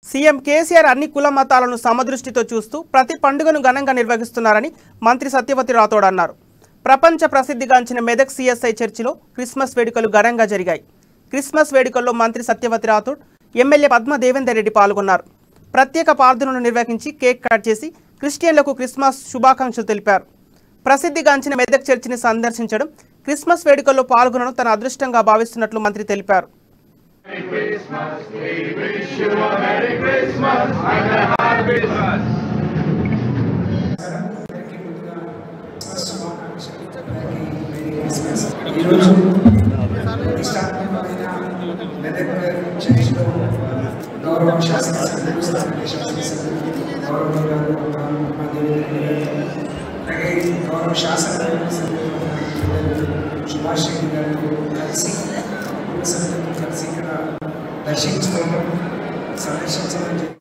CM KCR అన్ని కుల మతాలను సమదృష్టితో చూస్తూ ప్రతి పండుగను ఘనంగా నిర్వహిస్తున్నారని మంత్రి సత్యవతి రాథోడ్ అన్నారు. ప్రపంచ ప్రసిద్ధిగాంచిన మెదక్ సిఎస్ఐ చర్చిలో క్రిస్మస్ వేడుకలు ఘనంగా జరిగాయి. క్రిస్మస్ వేడుకల్లో మంత్రి సత్యవతి రాథోడ్, ఎమ్మెల్యే పద్మ దేవేందర్ రెడ్డి పాల్గొన్నారు. ప్రత్యేక ప్రార్థనలు నిర్వహించి కేక్ కట్ చేసి క్రిస్టియన్లకు క్రిస్మస్ శుభాకాంక్షలు తెలిపారు. ప్రసిద్ధిగాంచిన మెదక్ చర్చిని సందర్శించడం, క్రిస్మస్ వేడుకల్లో పాల్గొనడం తన అదృష్టంగా భావిస్తున్నట్లు మంత్రి తెలిపారు. Merry Christmas, we wish you a Merry Christmas and a Happy Christmas. దర్శించుకోవడం సందర్శించడం